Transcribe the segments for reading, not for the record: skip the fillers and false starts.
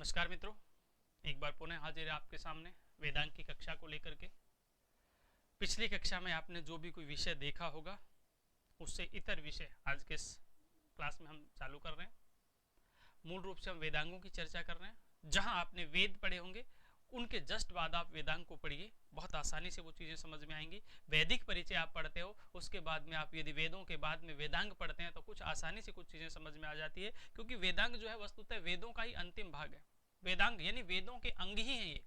नमस्कार मित्रों, एक बार पुनः हाजिर है आपके सामने वेदांत की कक्षा को लेकर के। पिछली कक्षा में आपने जो भी कोई विषय देखा होगा उससे इतर विषय आज के इस क्लास में हम चालू कर रहे हैं। मूल रूप से हम वेदांगों की चर्चा कर रहे हैं। जहां आपने वेद पढ़े होंगे उनके जस्ट बाद आप वेदांग को पढ़िए, बहुत आसानी से वो चीजें समझ में आएंगी। वैदिक परिचय आप पढ़ते हो, उसके बाद में आप यदि वेदों के बाद में वेदांग पढ़ते हैं तो कुछ आसानी से कुछ चीजें समझ में आ जाती है, क्योंकि वेदांग जो है वस्तुतः वेदों का ही अंतिम भाग है। वेदांग यानी वेदों के अंग ही है ये।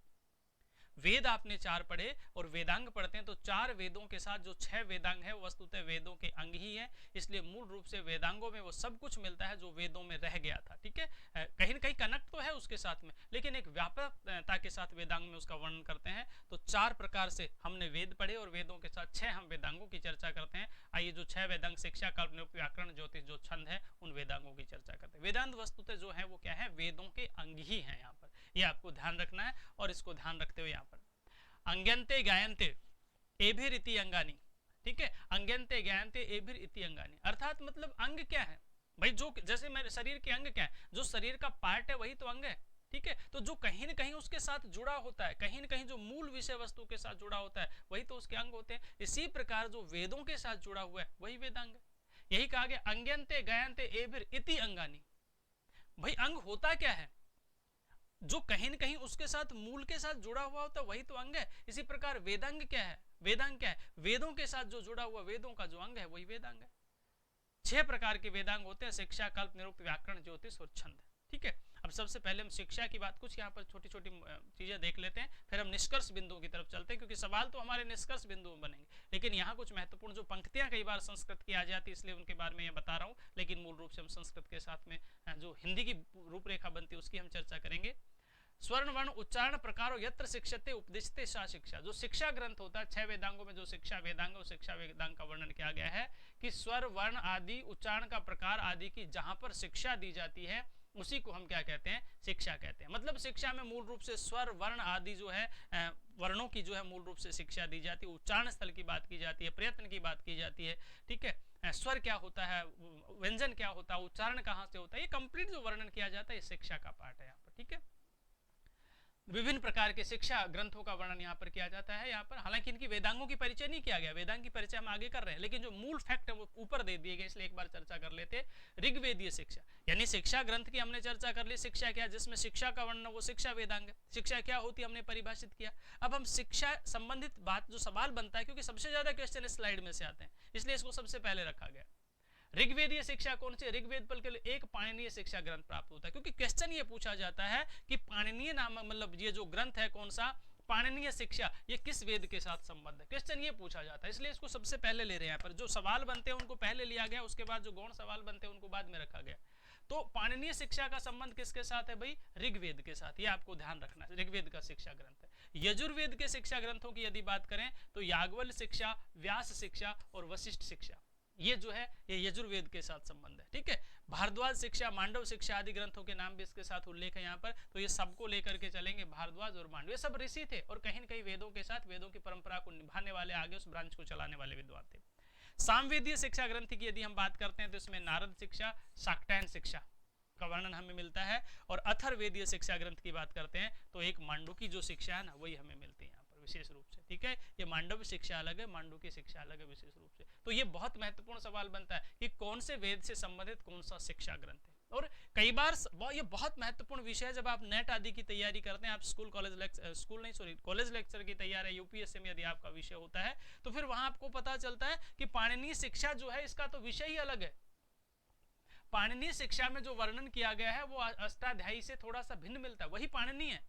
वेद आपने चार पढ़े और वेदांग पढ़ते हैं तो चार वेदों के साथ जो 6 वेदांग है वस्तुतः वेदों के अंग ही है। इसलिए मूल रूप से वेदांगों में वो सब कुछ मिलता है जो वेदों में रह गया था। ठीक है, कहीं ना कहीं कनेक्ट तो है उसके साथ में, लेकिन एक व्यापकता के साथ वेदांग में उसका वर्णन करते हैं। तो 4 प्रकार से हमने वेद पढ़े और वेदों के साथ 6 हम वेदांगों की चर्चा करते हैं। आइए जो 6 वेदांग शिक्षा, कल्प, निरुक्त, व्याकरण, ज्योतिष जो छंद है उन वेदांगों की चर्चा करते हैं। वेदांत वस्तुतः जो है वो क्या है, वेदों के अंग ही है। यहाँ पर ये आपको ध्यान रखना है और इसको ध्यान रखते हुए यहाँ पर अंग्यंते गायन्ते एभिर इति अंगानी। ठीक है, अंग्यंते गायन्ते एभिर इति अंगानी अर्थात मतलब अंग क्या है भाई, जो जैसे मेरे शरीर के अंग क्या है, जो शरीर का पार्ट है वही तो अंग है। ठीक है, तो जो कहीं ना कहीं उसके साथ जुड़ा होता है, कहीं ना कहीं जो मूल विषय वस्तु के साथ जुड़ा होता है वही तो उसके अंग होते हैं। इसी प्रकार जो वेदों के साथ जुड़ा हुआ है वही वेदांग है। यही कहा गया अंग्यंते गायन्ते एभिर इति अंगानी। भाई अंग होता क्या है, जो कहीं न कहीं उसके साथ मूल के साथ जुड़ा हुआ होता है वही तो अंग है। इसी प्रकार वेदांग क्या है, वेदांग क्या है, वेदों के साथ जो जुड़ा हुआ वेदों का जो अंग है वही वेदांग है। 6 प्रकार के वेदांग होते हैं, शिक्षा, कल्प, निरुक्त, व्याकरण, ज्योतिष और छंद। ठीक है, अब सबसे पहले हम शिक्षा की बात कुछ यहाँ पर छोटी छोटी चीजें देख लेते हैं, फिर हम निष्कर्ष बिंदुओं की तरफ चलते हैं, क्योंकि सवाल तो हमारे निष्कर्ष बिंदु में बनेंगे, लेकिन यहाँ कुछ महत्वपूर्ण जो पंक्तियां कई बार संस्कृत की आ जाती है इसलिए उनके बारे में ये बता रहा हूँ। लेकिन मूल रूप से हम संस्कृत के साथ में जो हिंदी की रूपरेखा बनती है उसकी हम चर्चा करेंगे। स्वर्ण वर्ण उच्चारण प्रकारों यत्र शिक्षते उपदिशते सा शिक्षा। जो शिक्षा ग्रंथ होता है 6 वेदांगों में जो शिक्षा वेदांग है, शिक्षा वेदांग का वर्णन किया गया है कि स्वर वर्ण आदि उच्चारण का प्रकार आदि की जहां पर शिक्षा दी जाती है उसी को हम क्या कहते हैं, शिक्षा कहते हैं। मतलब शिक्षा में मूल रूप से स्वर वर्ण आदि जो है वर्णों की जो है मूल रूप से शिक्षा दी जाती है। उच्चारण स्थल की बात की जाती है, प्रयत्न की बात की जाती है। ठीक है, स्वर क्या होता है, व्यंजन क्या होता है, उच्चारण कहाँ से होता है, ये कंप्लीट जो वर्णन किया जाता है ये शिक्षा का पार्ट है यहाँ पर। ठीक है, विभिन्न प्रकार के शिक्षा ग्रंथों का वर्णन यहाँ पर किया जाता है। यहाँ पर हालांकि इनकी वेदांगों की परिचय नहीं किया गया, वेदांग की परिचय हम आगे कर रहे हैं, लेकिन जो मूल फैक्ट है वो ऊपर दे दिए गए, इसलिए एक बार चर्चा कर लेते हैं। ऋग्वेदीय शिक्षा यानी शिक्षा ग्रंथ की हमने चर्चा कर ली। शिक्षा क्या, जिसमें शिक्षा का वर्णन वो शिक्षा वेदांग है। शिक्षा क्या होती है हमने परिभाषित किया। अब हम शिक्षा संबंधित बात जो सवाल बनता है, क्योंकि सबसे ज्यादा क्वेश्चन इस स्लाइड में से आते हैं इसलिए इसको सबसे पहले रखा गया। ऋग्वेदीय शिक्षा कौन सी, ऋग्वेद पर केवल एक पाणिनीय शिक्षा ग्रंथ प्राप्त होता है, क्योंकि क्वेश्चन ये पूछा जाता है कि पाणिनीय नाम मतलब ये जो ग्रंथ है कौन सा, पाणिनीय शिक्षा, ये किस वेद के साथ संबंध है, क्वेश्चन ये पूछा जाता है, इसलिए इसको सबसे पहले ले रहे हैं। यहाँ पर जो सवाल बनते हैं उनको पहले लिया गया, उसके बाद जो गौण सवाल बनते हैं उनको बाद में रखा गया। तो पाणिनीय शिक्षा का संबंध किसके साथ है भाई, ऋग्वेद के साथ, ये आपको ध्यान रखना है। ऋग्वेद का शिक्षा ग्रंथ है। यजुर्वेद के शिक्षा ग्रंथों की यदि बात करें तो याज्ञवल्क्य शिक्षा, व्यास शिक्षा और वशिष्ठ शिक्षा, ये जो है ये यजुर्वेद के साथ संबंध है। ठीक है, भारद्वाज शिक्षा, मांडव शिक्षा आदि ग्रंथों के नाम भी इसके साथ उल्लेख है यहाँ पर, तो ये सबको लेकर के चलेंगे। भारद्वाज और मांडव ये सब ऋषि थे और कहीं न कहीं वेदों के साथ वेदों की परंपरा को निभाने वाले, आगे उस ब्रांच को चलाने वाले विद्वान थे। सामवेदीय शिक्षा ग्रंथ की यदि हम बात करते हैं तो इसमें नारद शिक्षा, शाक्टायन शिक्षा का वर्णन हमें मिलता है। और अथर्ववेदीय शिक्षा ग्रंथ की बात करते हैं तो एक मांडुकी जो शिक्षा है ना वही हमें मिलती है यहाँ पर विशेष रूप से। ठीक है, ये मांडव शिक्षा अलग है, मांडुकी शिक्षा अलग है विशेष रूप से। तो ये बहुत महत्वपूर्ण सवाल बनता है कि कौन से वेद से संबंधित कौन सा शिक्षा ग्रंथ है। और कई बार ये बहुत महत्वपूर्ण विषय है, जब आप नेट आदि की तैयारी करते हैं, आप स्कूल कॉलेज लेक्चर की तैयारी, यूपीएससी में यदि आपका विषय होता है तो फिर वहां आपको पता चलता है कि पाणिनीय शिक्षा जो है इसका तो विषय ही अलग है। पाणिनीय शिक्षा में जो वर्णन किया गया है वो अष्टाध्यायी से थोड़ा सा भिन्न मिलता है, वही पाणिनीय है।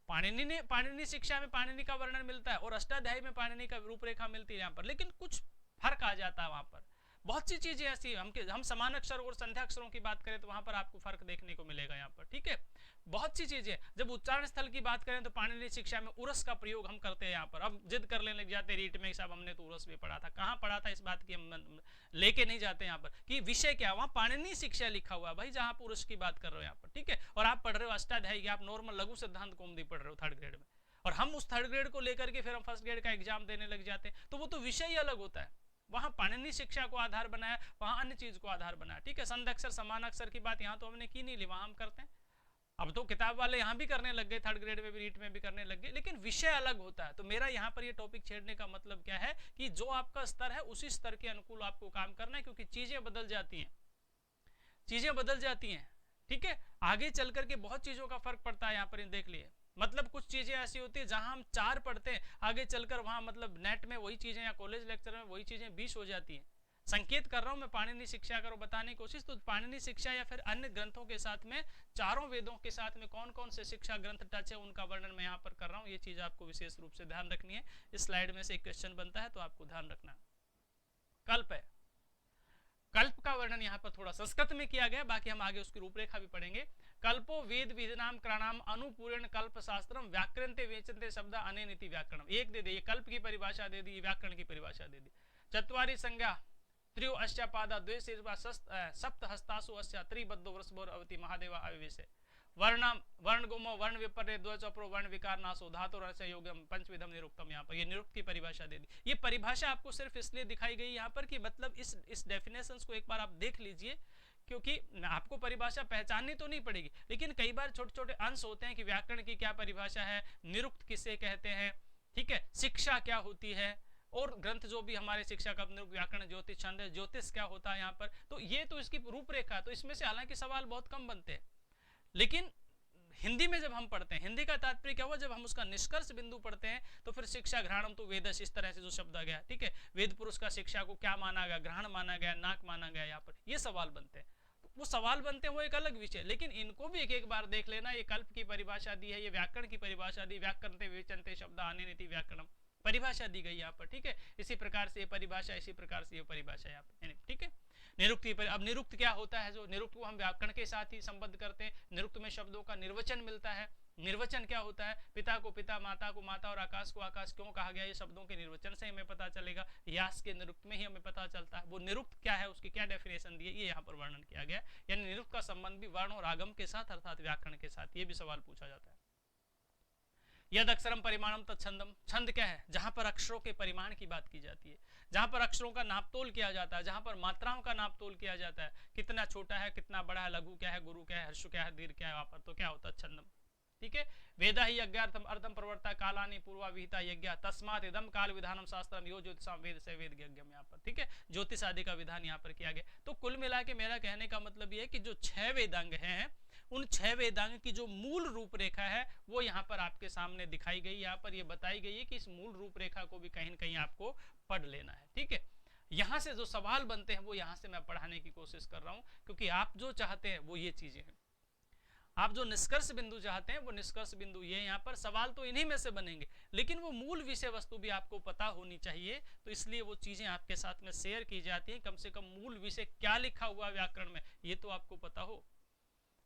पाणिनीय शिक्षा में पाणिनि का वर्णन मिलता है और अष्टाध्यायी में पाणिनि का रूपरेखा मिलती है यहाँ पर, लेकिन कुछ फर्क आ जाता है वहां पर। बहुत सी चीजें ऐसी हम समान अक्षर और संध्या अक्षरों की बात करें तो वहां पर आपको फर्क देखने को मिलेगा यहाँ पर। ठीक है, बहुत सी चीजें। जब उच्चारण स्थल की बात करें तो पाणिनीय शिक्षा में उरस का प्रयोग हम करते हैं यहाँ पर। अब जिद करने लग जाते हैं रीट में, साहब हमने तो उरस भी पढ़ा था, कहाँ पढ़ा था, इस बात की हम लेके नहीं जाते यहाँ पर कि विषय क्या, वहां पाणिनीय शिक्षा लिखा हुआ है भाई, जहां आप उरस की बात कर रहे हो यहाँ पर। ठीक है, और आप पढ़ रहे हो अष्टाध्यायी, आप नॉर्मल लघु सिद्धांत कौमुदी पढ़ रहे हो 3rd ग्रेड में, और हम उस 3rd ग्रेड को लेकर के फिर हम 1st ग्रेड का एग्जाम देने लग जाते हैं, तो वो तो विषय ही अलग होता है। वहां पाणिनीय शिक्षा को आधार बनाया, वहां अन्य चीज को आधार बनाया। ठीक है, संध अक्षर समान अक्षर की बात यहाँ तो हमने की नहीं ली, वहां हम करते हैं। अब तो किताब वाले यहाँ भी करने लग गए, थर्ड ग्रेड में भी, रीट में भी करने लग गए, लेकिन विषय अलग होता है। तो मेरा यहाँ पर ये टॉपिक छेड़ने का मतलब क्या है कि जो आपका स्तर है उसी स्तर के अनुकूल आपको काम करना है, क्योंकि चीजें बदल जाती हैं, चीजें बदल जाती हैं, ठीक है। आगे चल करके बहुत चीजों का फर्क पड़ता है यहाँ पर, देख लिए। मतलब कुछ चीजें ऐसी होती है जहां हम 4 पढ़ते हैं, आगे चलकर वहां मतलब नेट में वही चीजें या कॉलेज लेक्चर में वही चीजें 20 हो जाती हैं। संकेत कर रहा हूं मैं पाणिनि शिक्षा करो बताने की कोशिश। तो पाणिनि शिक्षा या फिर अन्य ग्रंथों के साथ में चारों वेदों के साथ में कौन कौन से शिक्षा ग्रंथ टच है उनका वर्णन मैं यहाँ पर कर रहा हूँ। ये चीज आपको विशेष रूप से ध्यान रखनी है। इस स्लाइड में से एक क्वेश्चन बनता है तो आपको ध्यान रखना। कल्प है, कल्प का वर्णन यहाँ पर थोड़ा संस्कृत में किया गया, बाकी हम आगे उसकी रूपरेखा भी पढ़ेंगे। कल्पो वेद विधिनाम क्रणाम अनुपूर्ण कल्प शास्त्रम व्याकरणते वेचनते शब्द अनेनिति व्याकरणम। एक दे दी, ये कल्प की परिभाषा दे दी, व्याकरण की परिभाषा दे दी। चत्वारी संज्ञा त्रियो अस्या पादा द्वे शीर्षा सप्त हस्तासु अस्या त्रिबद्धो वृषभोर अवति महादेवा आविवेशे वर्णम वर्ण गुमो वर्ण विपर्य द्वचपरो वर्ण विकार नाशो धातु रस योगम पंचविधम निरुक्तम। यहाँ पर ये निरुक्त की परिभाषा दे दी। ये परिभाषा आपको सिर्फ इसलिए दिखाई गई यहाँ पर कि मतलब इस डेफिनेशंस को एक बार आप देख लीजिए, क्योंकि आपको परिभाषा पहचाननी तो नहीं पड़ेगी, लेकिन कई बार छोटे छोटे अंश होते हैं कि व्याकरण की क्या परिभाषा है, निरुक्त किसे कहते हैं, ठीक है, शिक्षा क्या होती है, और ग्रंथ जो भी हमारे शिक्षा का व्याकरण ज्योतिष छंद है, ज्योतिष क्या होता है यहाँ पर। तो ये तो इसकी रूपरेखा। तो इसमें से हालांकि सवाल बहुत कम बनते हैं, लेकिन हिंदी में जब हम पढ़ते हैं, हिंदी का तात्पर्य क्या हुआ, जब हम उसका निष्कर्ष बिंदु पढ़ते हैं तो फिर शिक्षा ग्रहणम तो वेदस, इस तरह से जो शब्द आ गया, ठीक है, वेद पुरुष का शिक्षा को क्या माना गया, ग्रहण माना गया, नाक माना गया, यहाँ पर ये सवाल बनते हैं। वो सवाल बनते हैं, वो एक अलग विषय, लेकिन इनको भी एक एक बार देख लेना। ये कल्प की परिभाषा दी है, ये व्याकरण की परिभाषा दी, व्याकरणते विचनते शब्द अनेनिति व्याकरणम परिभाषा दी गई यहाँ पर, ठीक है। इसी प्रकार से ये परिभाषा, इसी प्रकार से ये परिभाषा यहाँ पर, ठीक है। निरुक्त की अब निरुक्त क्या होता है, जो निरुक्त को हम व्याकरण के साथ ही संबद्ध करते हैं। निरुक्त में शब्दों का निर्वचन मिलता है। निर्वचन क्या होता है, पिता को पिता, माता को माता और आकाश को आकाश क्यों कहा गया, ये शब्दों के निर्वचन से हमें पता चलेगा। यास के निरुक्त में ही हमें पता चलता है। वो निरुक्त क्या है, उसकी क्या डेफिनेशन दी है, ये यहाँ पर वर्णन किया गया। यानी निरुक्त का संबंध भी वर्ण और आगम के साथ अर्थात व्याकरण के साथ, ये भी सवाल पूछा जाता है। यद अक्षरम परिमाणम तत्छंदम। छंद क्या है, जहां पर अक्षरों के परिमाण की बात की जाती है, जहां पर अक्षरों का नापतोल किया जाता है, जहां पर मात्राओं का नापतोल किया जाता है, कितना छोटा है, कितना बड़ा है, लघु क्या है, गुरु क्या है, हर्षु क्या है, दीर्घ क्या है, वहां पर तो क्या होता है छंदम, ठीक है। वेदा ही यज्ञार्थम अर्धम प्रवर्ता कालानि पूर्वा विहिता यज्ञ तस्मात् इदम काल विधानम शास्त्रम यो ज्योतिषाम वेद से वेद यज्ञम। यहाँ पर ठीक है, ज्योतिष आदि का विधान यहाँ पर किया गया। तो कुल मिला के मेरा कहने का मतलब ये है कि जो 6 वेदांग हैं, उन 6 वेदांग की जो मूल रूपरेखा है वो यहाँ पर आपके सामने दिखाई गई। यहाँ पर ये बताई गई है कि इस मूल रूपरेखा को भी कहीं न कहीं आपको पढ़ लेना है, ठीक है। यहाँ से जो सवाल बनते हैं वो यहाँ से मैं पढ़ाने की कोशिश कर रहा हूँ, क्योंकि आप जो चाहते हैं वो ये चीजें हैं। आप जो निष्कर्ष बिंदु चाहते हैं वो निष्कर्ष बिंदु ये, यहाँ पर सवाल तो इन्हीं में से बनेंगे, लेकिन वो मूल विषय वस्तु भी आपको पता होनी चाहिए। तो इसलिए वो चीजें आपके साथ में शेयर की जाती हैं। कम से कम मूल विषय क्या लिखा हुआ व्याकरण में ये तो आपको पता हो।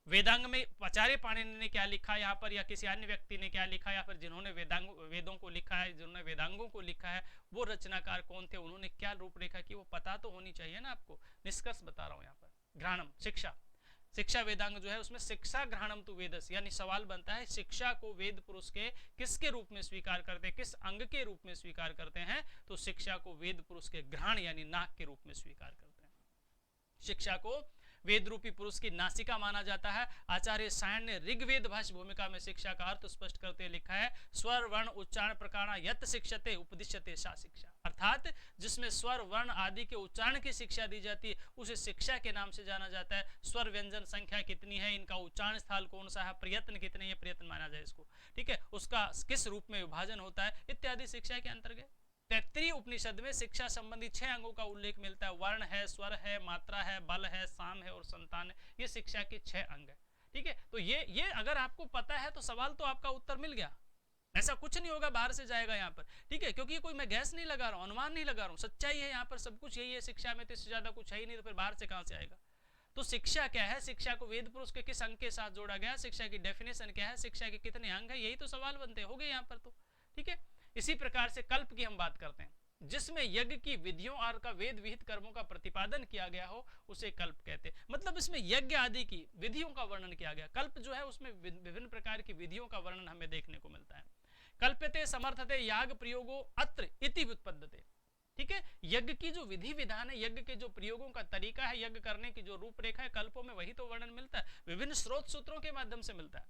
वेदांग में आचार्य पाणिनि ने क्या लिखा यहाँ पर, या किसी अन्य व्यक्ति ने क्या लिखा, या फिर जिन्होंने वेदों को लिखा है, जिन्होंने वेदांगों को लिखा है, वो रचनाकार कौन थे, उन्होंने क्या रूपरेखा की, वो पता तो होनी चाहिए ना आपको। निष्कर्ष बता रहा हूँ यहाँ पर। घ्राणम शिक्षा, शिक्षा वेदांग जो है उसमें शिक्षा घ्राणम तु वेदस, यानी सवाल बनता है शिक्षा को वेद पुरुष के किसके रूप में स्वीकार करते हैं, किस अंग के रूप में स्वीकार करते हैं। तो शिक्षा को वेद पुरुष के घ्राण यानी नाक के रूप में स्वीकार करते हैं। शिक्षा को वेद रूपी पुरुष की नासिका माना जाता है। आचार्य सायण ने ऋग्वेद भाष्य भूमिका में शिक्षा का अर्थ स्पष्ट करते लिखा है, स्वर वर्ण उच्चारण प्रकार यत शिक्षते उपदिश्यते सा शिक्षा, अर्थात जिसमें स्वर वर्ण आदि के उच्चारण की शिक्षा दी जाती है उसे शिक्षा के नाम से जाना जाता है। स्वर व्यंजन संख्या कितनी है, इनका उच्चारण स्थल कौन सा है, प्रयत्न कितने, ये प्रयत्न माना जाए इसको, ठीक है, उसका किस रूप में विभाजन होता है इत्यादि शिक्षा के अंतर्गत। तैत्तरीय उपनिषद में शिक्षा संबंधी 6 अंगों का उल्लेख मिलता है। वर्ण है, स्वर है, मात्रा है, बल है, साम है और संतान है। ये शिक्षा के 6 अंग है, ठीक है। तो ये अगर आपको पता है तो सवाल तो आपका उत्तर मिल गया। ऐसा कुछ नहीं होगा बाहर से जाएगा यहाँ पर, ठीक है, क्योंकि कोई मैं गैस नहीं लगा रहा हूँ, अनुमान नहीं लगा रहा हूँ, सच्चाई है यहाँ पर, सब कुछ यही है शिक्षा में, तो इससे ज्यादा कुछ है ही नहीं, तो फिर बाहर से कहाँ से आएगा। तो शिक्षा क्या है, शिक्षा को वेद पुरुष के किस अंग के साथ जोड़ा गया, शिक्षा की डेफिनेशन क्या है, शिक्षा के कितने अंग है, यही तो सवाल बनते हो गए यहाँ पर तो, ठीक है। इसी प्रकार से कल्प की हम बात करते हैं, जिसमें यज्ञ की विधियों और का वेद विहित कर्मों का प्रतिपादन किया गया हो उसे कल्प कहते हैं। मतलब इसमें यज्ञ आदि की विधियों का वर्णन किया गया। कल्प जो है उसमें विभिन्न प्रकार की विधियों का वर्णन हमें देखने को मिलता है। कल्प्यते समर्थते याग प्रयोगो अत्र इति व्युत्पद्यते, ठीक है, यज्ञ की जो विधि विधान है, यज्ञ के जो प्रयोगों का तरीका है, यज्ञ करने की जो रूपरेखा है, कल्पों में वही तो वर्णन मिलता है, विभिन्न स्रोत सूत्रों के माध्यम से मिलता है।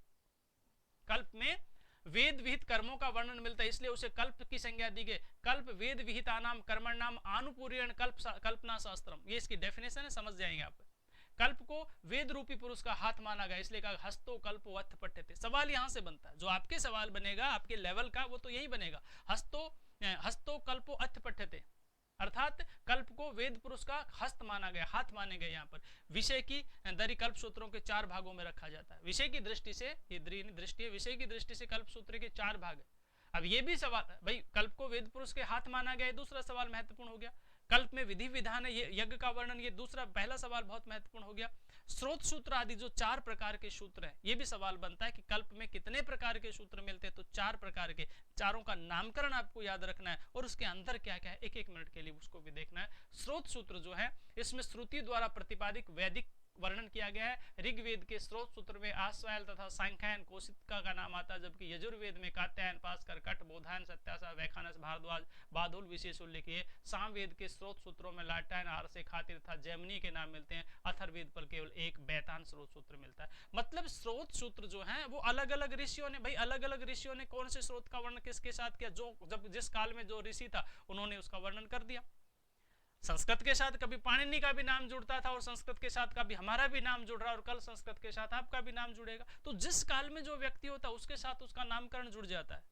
कल्प में वेद विहित कर्मों का वर्णन मिलता है, इसलिए उसे कल्प की संज्ञा दी गई। कल्प वेद विहिता नाम कर्मण नाम आनुपूर्यण कल्पना शास्त्रम, ये इसकी डेफिनेशन है, समझ जाएंगे आप। कल्प को वेद रूपी पुरुष का हाथ माना गया, इसलिए कहा हस्तो कल्पो अथ पठ्यते। सवाल यहां से बनता है, जो आपके सवाल बनेगा आपके लेवल का, वो तो यही बनेगा, हस्तो कल्पो अथ पठ्यते, अर्थात कल्प को वेद पुरुष का हस्त माना गया, हाथ माने गए। यहाँ पर विषय की दरी कल्प सूत्रों के 4 भागों में रखा जाता है। विषय की दृष्टि से, ये दृष्टि है, विषय की दृष्टि से कल्प सूत्र के 4 भाग है। अब ये भी सवाल, भाई कल्प को वेद पुरुष के हाथ माना गया, दूसरा सवाल महत्वपूर्ण हो गया। कल्प में विधि विधान है, ये यज्ञ का वर्णन, ये दूसरा पहला सवाल बहुत महत्वपूर्ण हो गया। स्रोत सूत्र आदि जो 4 प्रकार के सूत्र हैं, ये भी सवाल बनता है कि कल्प में कितने प्रकार के सूत्र मिलते हैं, तो 4 प्रकार के, चारों का नामकरण आपको याद रखना है और उसके अंदर क्या क्या है, एक मिनट के लिए उसको भी देखना है। स्रोत सूत्र जो है, इसमें श्रुति द्वारा प्रतिपादित वैदिक वर्णन किया गया है। ऋग्वेद के स्रोत सूत्र में आश्वायल तथा सांख्यायन कौशिका का नाम आता है, जबकि यजुर्वेद में कात्यायन पास्कर कट बोधायन सत्यासा वैखानस भारद्वाज बादुल विशेष उल्लेख है। सामवेद के स्रोत सूत्रों में लाटायन आरसे खातिर तथा जैमिनी के नाम मिलते हैं। अथर्ववेद पर केवल एक बैतान स्रोत सूत्र मिलता है। मतलब स्रोत सूत्र जो है वो अलग अलग ऋषियों ने, भाई अलग अलग ऋषियों ने कौन से स्रोत का वर्णन किसके साथ किया, जो जब जिस काल में जो ऋषि था उन्होंने उसका वर्णन कर दिया। संस्कृत के साथ कभी पाणिनि का भी नाम जुड़ता था और संस्कृत के साथ कभी हमारा भी नाम जुड़ रहा है और कल संस्कृत के साथ आपका भी नाम जुड़ेगा। तो जिस काल में जो व्यक्ति होता है उसके साथ उसका नामकरण जुड़ जाता है।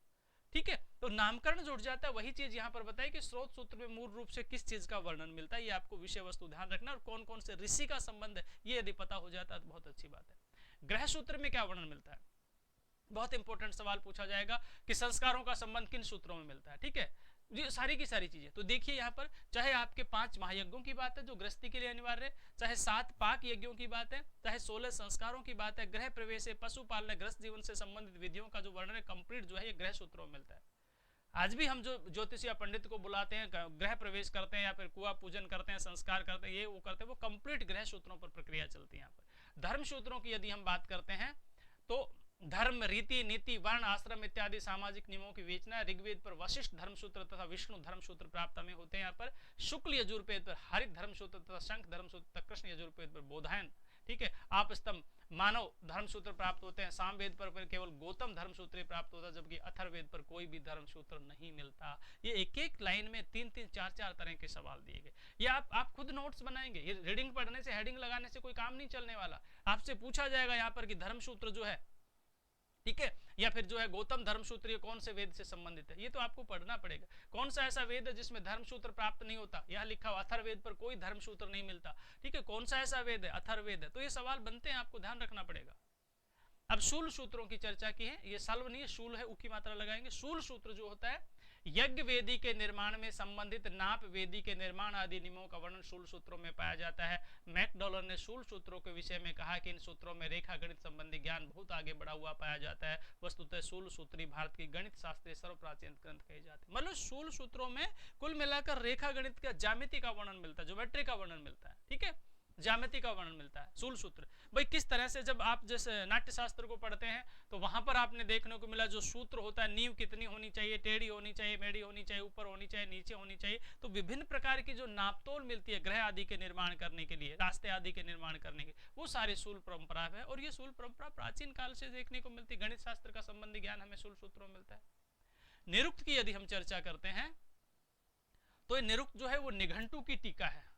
ठीक है, तो नामकरण जुड़ जाता है। वही चीज यहाँ पर बताई कि स्रोत सूत्र में मूल रूप से किस चीज का वर्णन मिलता है, ये आपको विषय वस्तु ध्यान रखना, और कौन कौन से ऋषि का संबंध है ये यदि पता हो जाता है तो बहुत अच्छी बात है। ग्रह सूत्र में क्या वर्णन मिलता है, बहुत इंपॉर्टेंट सवाल पूछा जाएगा कि संस्कारों का संबंध किन सूत्रों में मिलता है। ठीक है, ये सारी की सारी चीजें तो देखिए यहाँ पर, चाहे आपके 5 महायज्ञों की बात है जो गृहस्थी के लिए अनिवार्य है, चाहे 7 पाक यज्ञों की बात है, चाहे 16 संस्कारों की बात है, गृह प्रवेश है, पशुपालन, गृहस्थ जीवन से संबंधित विधियों का जो वर्णन है कंप्लीट जो है ये गृह सूत्रों में मिलता है। आज भी हम जो ज्योतिष या पंडित को बुलाते हैं, गृह प्रवेश करते हैं या फिर कुआ पूजन करते हैं, संस्कार करते हैं, ये वो करते हैं, वो कंप्लीट गृह सूत्रों पर प्रक्रिया चलती है। यहाँ पर धर्म सूत्रों की यदि हम बात करते हैं तो धर्म, रीति, नीति, वर्ण, आश्रम इत्यादि सामाजिक नियमों की विवेचना ऋग्वेद पर वशिष्ठ धर्मसूत्र तथा विष्णु धर्मसूत्र प्राप्त हमें होते हैं। यहाँ पर शुक्ल यजुर्वेद पर हरित धर्मसूत्र तथा शंख धर्मसूत्र तथा कृष्ण यजुर्वेद पर बोधायन, ठीक है, आप स्तंभ मानव धर्मसूत्र प्राप्त होते हैं। सामवेद पर केवल गौतम धर्मसूत्र प्राप्त होता है, जबकि अथर्ववेद पर कोई भी धर्मसूत्र नहीं मिलता। ये एक एक लाइन में 3-3, 4-4 तरह के सवाल दिए गए। ये आप खुद नोट्स बनाएंगे, ये रीडिंग पढ़ने से, हेडिंग लगाने से कोई काम नहीं चलने वाला। आपसे पूछा जाएगा यहाँ पर कि धर्मसूत्र जो है, ठीक है, या फिर जो है गौतम धर्मसूत्र, ये कौन से वेद से संबंधित है, ये तो आपको पढ़ना पड़ेगा। कौन सा ऐसा वेद है जिसमें धर्मसूत्र प्राप्त नहीं होता, यहाँ लिखा हुआ अथर्ववेद पर कोई धर्मसूत्र नहीं मिलता। ठीक है, कौन सा ऐसा वेद है, अथर्ववेद है। तो ये सवाल बनते हैं, आपको ध्यान रखना पड़ेगा। अब शूल सूत्रों की चर्चा की है, ये सल्व नहीं है, शूल है, उ की मात्रा लगाएंगे। शूल सूत्र जो होता है यज्ञ वेदी के निर्माण में संबंधित नाप वेदी के निर्माण आदि नियमों का वर्णन शूल सूत्रों में पाया जाता है। मैकडॉलर ने शूल सूत्रों के विषय में कहा कि इन सूत्रों में रेखा गणित संबंधी ज्ञान बहुत आगे बढ़ा हुआ पाया जाता है। वस्तुतः शूल सूत्री भारत की गणित शास्त्रीय सर्वप्राचीन ग्रंथ कहे जाते हैं। मतलब शूल सूत्रों में कुल मिलाकर रेखा गणित का, ज्यामिति का वर्णन मिलता है, ज्योमेट्री का वर्णन मिलता है। ठीक है, ज्यामिति का वर्णन मिलता है शूल सूत्र। भाई किस तरह से, जब आप जैसे नाट्य शास्त्र को पढ़ते हैं तो वहां पर आपने देखने को मिला जो सूत्र होता है, नींव कितनी होनी चाहिए, टेढ़ी होनी चाहिए, मेढ़ी होनी चाहिए, ऊपर होनी चाहिए, नीचे होनी चाहिए। तो विभिन्न प्रकार की जो नापतोल मिलती है ग्रह आदि के निर्माण करने के लिए, रास्ते आदि के निर्माण करने के, वो सारे शूल परंपरा है। और ये शूल परंपरा प्राचीन काल से देखने को मिलती है। गणित शास्त्र का संबंधी ज्ञान हमें शूल सूत्रों में मिलता है। निरुक्त की यदि हम चर्चा करते हैं तो निरुक्त जो है वो निघंटु की टीका है।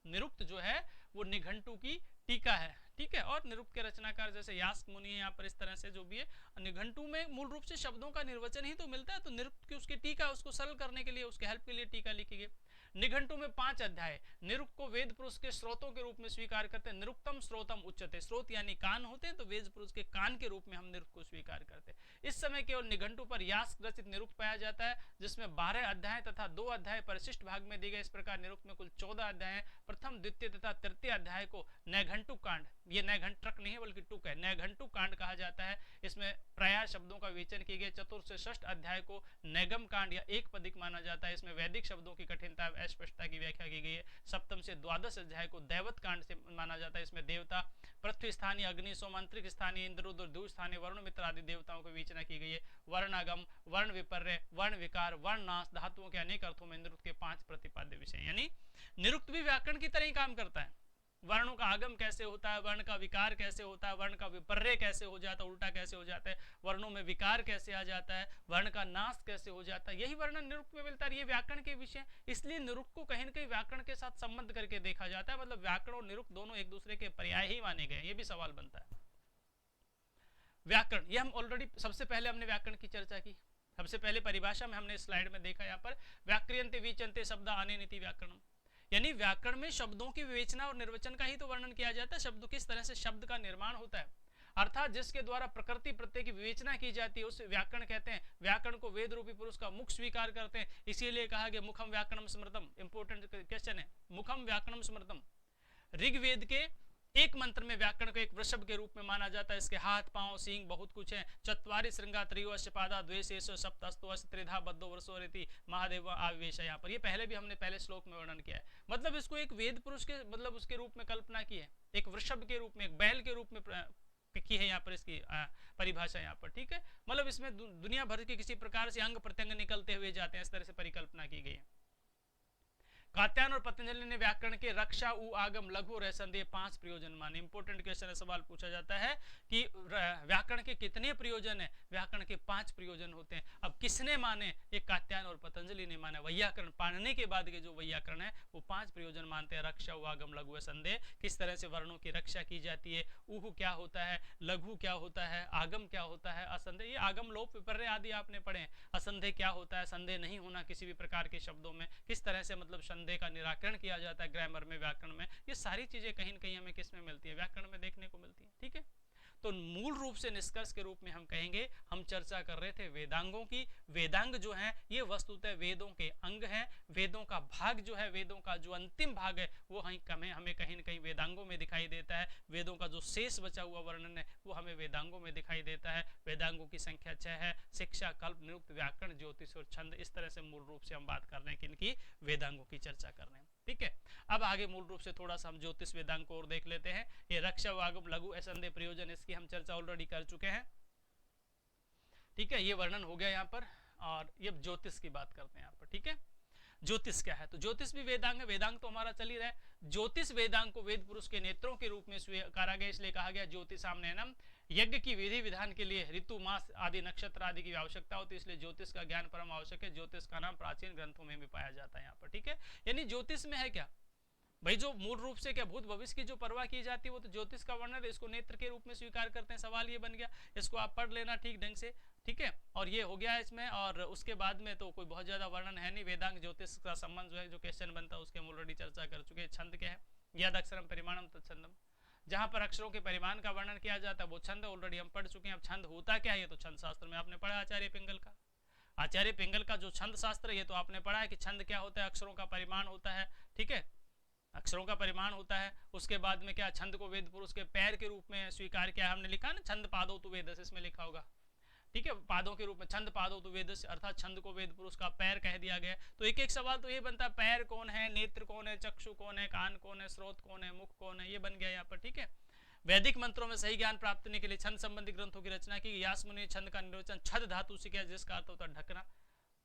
निरुक्त जो है वो निघंटु की टीका है। ठीक है, और निरुक्त के रचनाकार जैसे यास्क मुनि है, यहाँ पर इस तरह से जो भी है, निघंटु में मूल रूप से शब्दों का निर्वचन ही तो मिलता है। तो निरुक्त की उसकी टीका, उसको सरल करने के लिए, उसके हेल्प के लिए टीका लिखी गई। निघंटु में 5 अध्याय। निरुक्त को वेद पुरुष के स्रोतों के रूप में स्वीकार करते हैं। निरुक्तम स्रोतम उच्चते, स्रोत यानी कान होते हैं, तो वेद पुरुष के कान के रूप में हम निरुक्त को स्वीकार करते हैं। इस समय केवल निघंटु पर यास्क रचित निरुक्त पाया जाता है, जिसमें 12 अध्याय तथा 2 अध्याय परिशिष्ट भाग में दिए गए। इस प्रकार निरुक्त में कुल 14 अध्याय हैं। प्रथम, द्वितीय तथा तृतीय अध्याय को नैघंटु कांड ये नैघंटक नहीं है बल्कि टुक है, नैघंटुक कांड कहा जाता है। इसमें प्रायः शब्दों का विवेचन किए गए। चतुर्थ से षष्ठ अध्याय को नैगम कांड या एक पदिक माना जाता है। इसमें वैदिक शब्दों की कठिनता अस्पष्टता की व्याख्या की गई है। सप्तम से द्वादश अध्याय को दैवत कांड से माना जाता है। इसमें देवता पृथ्वी स्थानीय अग्नि, सोमांतरिक स्थानीय इंद्र, रुद्र, द्यू स्थानीय वरुण, मित्र आदि देवताओं की विवेचना की गई है। वर्णागम, वर्ण विपर्य, वर्ण विकार, वर्ण नाश, धातुओं के अनेक अर्थों में निरुक्त के 5 प्रतिपाद्य विषय। यानी निरुक्त भी व्याकरण की तरह ही काम करता है। वर्णों का आगम कैसे होता है, वर्ण का विकार कैसे होता है, वर्ण का विपर्य कैसे हो जाता है, उल्टा कैसे हो जाता है, वर्णों में विकार कैसे आ जाता है, वर्ण का नाश कैसे हो जाता है, यही वर्णन निरुक्त में मिलता है। ये व्याकरण के विषय, इसलिए निरुक्त को कहीं न कहीं व्याकरण के साथ संबंध करके देखा जाता है। मतलब व्याकरण और निरुक्त दोनों एक दूसरे के पर्याय ही माने गए। ये भी सवाल बनता है। व्याकरण, ये हम ऑलरेडी सबसे पहले हमने व्याकरण की चर्चा की। सबसे पहले परिभाषा में हमने स्लाइड में देखा, यहाँ पर व्याक्रियन्ते विचन्ते शब्द आने नीति व्याकरण, यानी व्याकरण में शब्दों की विवेचना और निर्वचन का ही तो वर्णन किया जाता है। शब्द किस तरह से शब्द का निर्माण होता है, अर्थात जिसके द्वारा प्रकृति प्रत्यय की विवेचना की जाती है उसे व्याकरण कहते हैं। व्याकरण को वेद रूपी पुरुष का मुख स्वीकार करते हैं, इसीलिए कहा गया मुखम व्याकरणम स्मृतम। इंपोर्टेंट क्वेश्चन है, मुखम व्याकरणम स्मृतम। ऋग्वेद के एक मंत्र में व्याकरण को एक वृषभ के रूप में माना जाता है। इसके हाथ, पांव, सींग बहुत कुछ है। चत्वारि श्रृंगा त्रयोश्च पादा द्वेषेश सप्तस्तोश्च त्रिधा बद्धो वृषोरिति महादेव आवेश है। यहाँ पर ये पहले भी हमने पहले श्लोक में वर्णन किया है। मतलब इसको एक वेद पुरुष के मतलब उसके रूप में कल्पना की है, एक वृषभ के रूप में, एक बैल के रूप में की है यहाँ पर इसकी परिभाषा यहाँ पर। ठीक है, मतलब इसमें दुनिया भर के किसी प्रकार से अंग प्रत्यंग निकलते हुए जाते हैं, इस तरह से परिकल्पना की गई है। कात्यायन और पतंजलि ने व्याकरण के रक्षा, उ, आगम, लघु और संदेह 5 प्रयोजन माने। इंपोर्टेंट क्वेश्चन है, सवाल पूछा जाता है कि व्याकरण के कितने प्रयोजन है। व्याकरण के 5 प्रयोजन होते हैं। अब किसने माने, ये कात्यायन और पतंजलि ने माना। वैयाकरण पाणिनि के बाद के जो वैयाकरण है वो 5 प्रयोजन मानते हैं। रक्षा, उ, आगम, लघु, संदेह, किस तरह से वर्णों की रक्षा की जाती है, उहु क्या होता है, लघु क्या होता है, आगम क्या होता है, असंदेह, ये आगम लोप विपर्य आदि आपने पढ़े। असंदेह क्या होता है, संदेह नहीं होना किसी भी प्रकार के शब्दों में, किस तरह से मतलब संदेह का निराकरण किया जाता है ग्रामर में, व्याकरण में। ये सारी चीजें कहीं न कहीं हमें किस में मिलती है, व्याकरण में देखने को मिलती है। ठीक है, तो मूल रूप से निष्कर्ष के रूप में हम कहेंगे, हम चर्चा कर रहे थे वेदांगों की। वेदांग जो है ये वस्तुतः वेदों के अंग हैं। वेदों का भाग जो है, वेदों का जो अंतिम भाग है वो हमें कहीं न कहीं वेदांगों में दिखाई देता है। वेदों का जो शेष बचा हुआ वर्णन है वो हमें वेदांगों में दिखाई देता है। वेदांगों की संख्या 6 है, शिक्षा, कल्प, निरुक्त, व्याकरण, ज्योतिष और छंद। इस तरह से मूल रूप से हम बात कर रहे हैं किनकी, वेदांगों की चर्चा कर रहे हैं। ठीक है, अब आगे मूल रूप से थोड़ा सा हम ज्योतिष वेदांग को और देख लेते हैं। ये रक्षा, वागम, लघु, असंदेह, प्रयोजन, इसकी हम चर्चा ऑलरेडी कर चुके हैं। ठीक है, ये वर्णन हो गया यहाँ पर, और ये ज्योतिष की बात करते हैं यहाँ पर। ठीक है, ज्योतिष क्या है, तो ज्योतिष भी वेदांग है। वेदांग तो हमारा चल ही रहा है। ज्योतिष वेदांग को वेद पुरुष के नेत्रों के रूप में स्वीकारा गया, इसलिए कहा गया ज्योतिषामनयनम। यज्ञ की विधि विधान के लिए ऋतु, मास आदि, नक्षत्र आदि की आवश्यकता होती है, इसलिए ज्योतिष का ज्ञान परम आवश्यक है। ज्योतिष का नाम प्राचीन ग्रंथों में भी पाया जाता है यहाँ पर। ठीक है, यानी ज्योतिष में है क्या भाई, जो मूल रूप से क्या भूत भविष्य की जो परवाह की जाती है वो तो ज्योतिष का वर्णन है। इसको नेत्र के रूप में स्वीकार करते हैं। सवाल ये बन गया, इसको आप पढ़ लेना ठीक ढंग से। ठीक है, और ये हो गया इसमें, और उसके बाद में तो कोई बहुत ज्यादा वर्णन है नहीं। वेदांग ज्योतिष का संबंध जो है, जो क्वेश्चन बनता है उसके हम ऑलरेडी चर्चा कर चुके हैं। छंद क्या है, यद अक्षरम परिमाणम तत्छंदम, जहां पर अक्षरों के परिमाण का वर्णन किया जाता है वो छंद ऑलरेडी हम पढ़ चुके हैं। अब छंद होता क्या है, ये तो छंद शास्त्र में आपने पढ़ा, आचार्य पिंगल का। आचार्य पिंगल का जो छंद शास्त्र है ये तो आपने पढ़ा है कि छंद क्या होता है, अक्षरों का परिमाण होता है। ठीक है, अक्षरों का परिमाण होता है। उसके बाद में क्या, छंद को वेद पुरुष के पैर के रूप में स्वीकार किया। हमने लिखा ना, छंद पादो तु वेदस्य, इसमें लिखा होगा। ठीक है, पादों के रूप में, छंद पादो तु वेदस्य, अर्थात छंद को वेद पुरुष का पैर कह दिया गया। तो एक एक सवाल तो ये बनता है, पैर कौन है, नेत्र कौन है, चक्षु कौन है, कान कौन है, स्रोत कौन है, मुख कौन है, ये बन गया यहाँ पर। ठीक है, वैदिक मंत्रों में सही ज्ञान प्राप्त करने के लिए छंद संबंधी ग्रंथों की रचना की। व्यास मुनि ने छंद का निर्वचन छद धातु से किया, जिसका अर्थ होता है ढकना।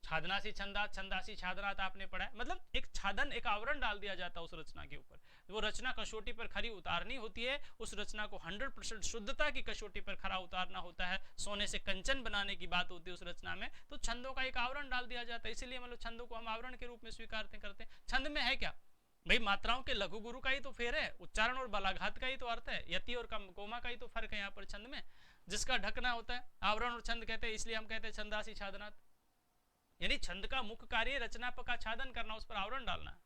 छादनासी छंदात, छंदासी छादनात आपने पढ़ा है। मतलब एक छादन, एक आवरण डाल दिया जाता है उस रचना के ऊपर। वो रचना कसौटी पर खरी उतारनी होती है, उस रचना को 100% शुद्धता की कसौटी पर खरा उतारना होता है। सोने से कंचन बनाने की बात होती है उस रचना में, तो छंदों का एक आवरण डाल दिया जाता है। इसीलिए मतलब छंदों को हम आवरण के रूप में स्वीकार करते हैं। छंद में है क्या भाई, मात्राओं के लघु गुरु का ही तो फेर है, उच्चारण और बलाघात का ही तो अर्थ है, यति और कोमा का ही तो फर्क है यहाँ पर छंद में, जिसका ढकना होता है। आवरण और छंद कहते हैं, इसलिए हम कहते हैं छंदासी छादनात, यानी छंद का मुख्य कार्य रचना का छादन करना, उस पर आवरण डालना।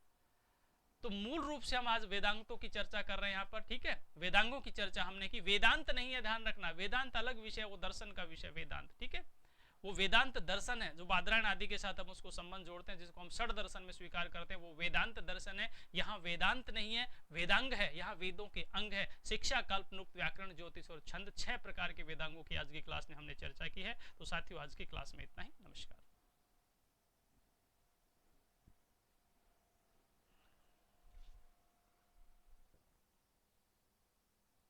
तो मूल रूप से हम आज वेदांतों की चर्चा कर रहे हैं यहाँ पर। ठीक है, वेदांगों की चर्चा हमने की। वेदांत नहीं है, ध्यान रखना, वेदांत अलग विषय, वो दर्शन का विषय वेदांत। ठीक है, वो वेदांत दर्शन है, जो बादरायण आदि के साथ हम उसको संबंध जोड़ते हैं, जिसको हम षड दर्शन में स्वीकार करते हैं, वो वेदांत दर्शन है। यहाँ वेदांत नहीं है, वेदांग है, यहाँ वेदों के अंग है। शिक्षा, कल्प, नुक्त, व्याकरण, ज्योतिष और छंद, 6 प्रकार के वेदांगों की आज की क्लास में हमने चर्चा की है। तो साथियों आज की क्लास में इतना ही। नमस्कार।